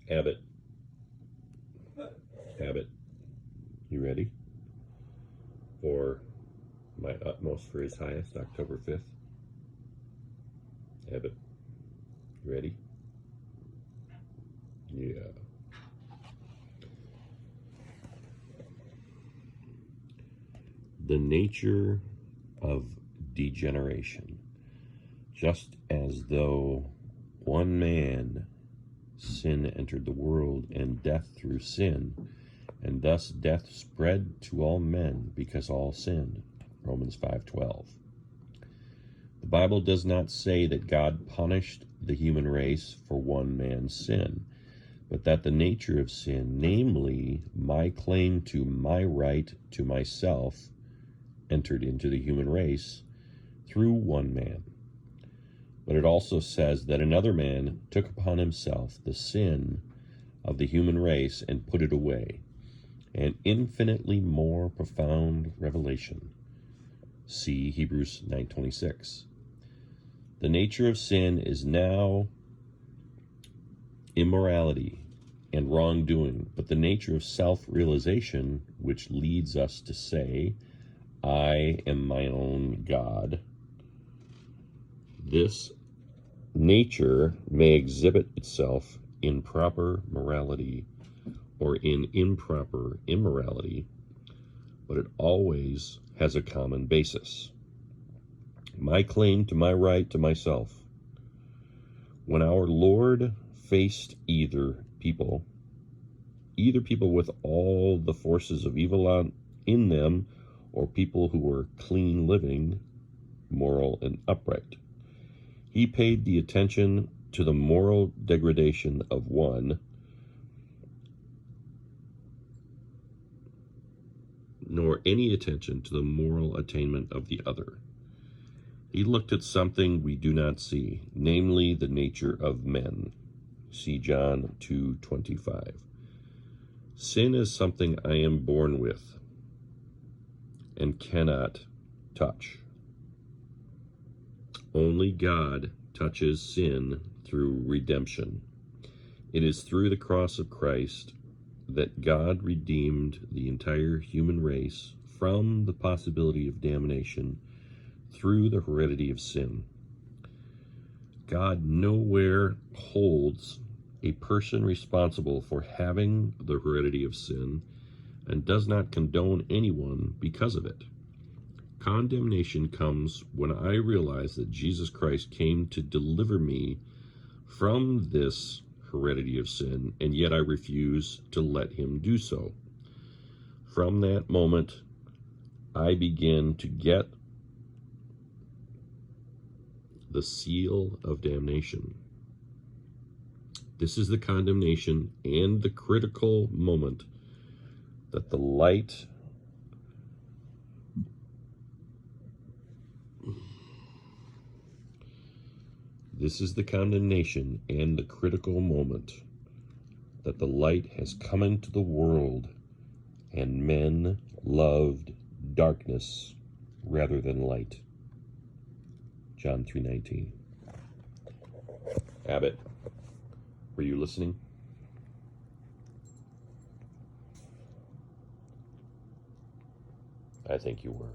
Abbott, Abbott, you ready for my utmost for his highest, October 5th? Abbott, you ready? Yeah. The nature of degeneration. Just as though one man, sin entered the world, and death through sin, and thus death spread to all men because all sinned. Romans 5:12. The Bible does not say that God punished the human race for one man's sin, but that the nature of sin, namely my claim to my right to myself, entered into the human race through one man. But it also says that another man took upon himself the sin of the human race and put it away. An infinitely more profound revelation. See Hebrews 9:26. The nature of sin is now immorality and wrongdoing, but the nature of self-realization, which leads us to say, I am my own God. This nature may exhibit itself in proper morality or in improper immorality, but it always has a common basis. My claim to my right to myself. When our Lord faced either people with all the forces of evil in them, or people who were clean living, moral, and upright, he paid the attention to the moral degradation of one, nor any attention to the moral attainment of the other. He looked at something we do not see, namely the nature of men. See John 2:25. Sin is something I am born with and cannot touch. Only God touches sin through redemption. It is through the cross of Christ that God redeemed the entire human race from the possibility of damnation through the heredity of sin. God nowhere holds a person responsible for having the heredity of sin and does not condone anyone because of it. Condemnation comes when I realize that Jesus Christ came to deliver me from this heredity of sin, and yet I refuse to let him do so. From that moment, I begin to get the seal of damnation. This is the condemnation and the critical moment that the light This is the condemnation and the critical moment that the light has come into the world, and men loved darkness rather than light. John 3:19. Abbott, were you listening? I think you were.